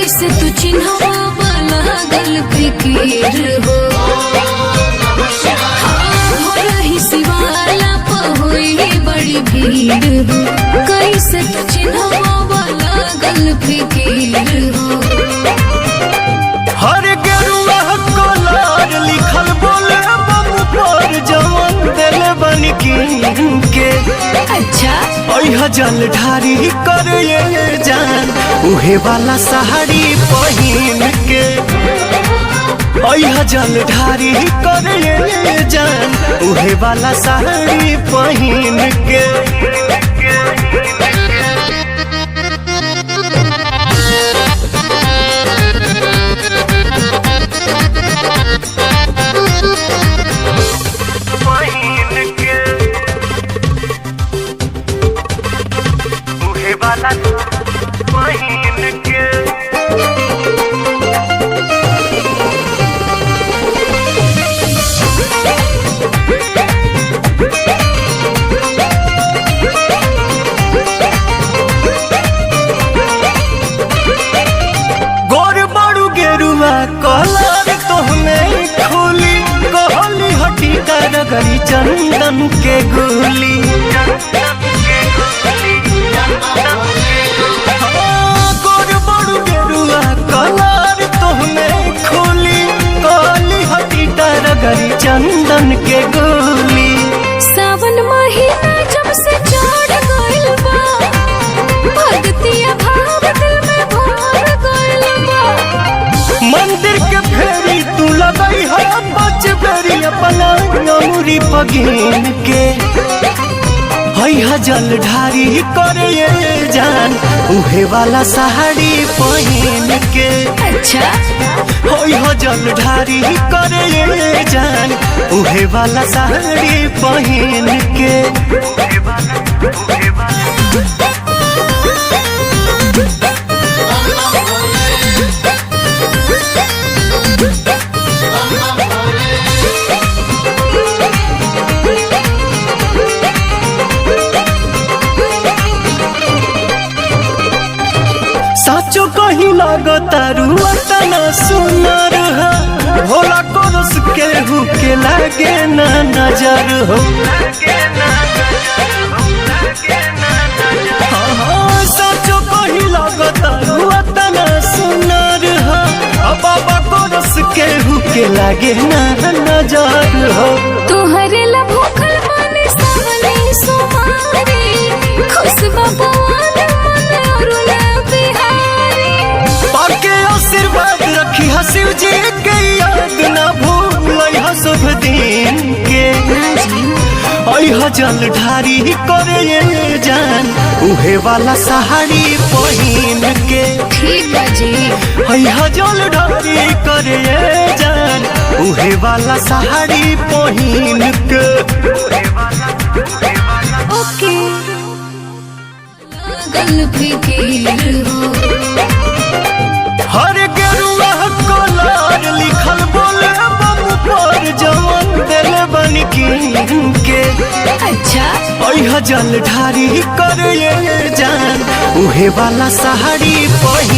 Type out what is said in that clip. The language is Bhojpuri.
कैसे तू चिन्हवा लागल फिकीर हो हो रही शिवाला पहुई बड़ी भीड़ हो कैसे तू चिन्हवा लागल फिकीर हो हर गेरुआ कलर लिखल बोले बम पर जवन दिल बन के अच्छा जल ढारी कर ये जान उहे वाला साड़ी पहिन के जल ढारी कर ये जान उहे वाला साड़ी पहिन के कलर तोहमें खुली कहली हटी गरी चंदन के गोली गोर बड़ू गेरुआ कलर तोहमें खुली कहली हटी गरी चंदन के गोली सावन महीना जब से चढ़ गइल बा भक्तिया भाव दिल में भर गइल बा मंदिर के फेरी तू लगई है बच बेरी अपना अमूरी पगीन के जल ढारी कर ये जान उहे वाला साड़ी पहिन के अच्छा जल ढारी कर ये जान उहे वाला साड़ी पहिन के साचो कहीं लागता रुआ तना सुनर हो भोला कोरस के हु के लागे ना नजर हो साचो कहीं लागता रुआ तना सुनर हो बाबा कोरस के हु के लागे ना नजर हो तोहरे ला भूखल माने सावने सुमारी खुश भगवान आशीर्वाद रखी शिव जी के याद ना भूल शुभ दिन के जल ढारी कर ये जान उहे वाला साड़ी पहिन के ठीक बाजी जल ढारी कर ये जान उहे वाला साड़ी पहिन के ओके लागल फिकीर हो हर गेरुआ कलर लिखल बोले बम पर जवन दिल बन के अच्छा जल ढारी कर ये जान उहे वाला साड़ी पहिन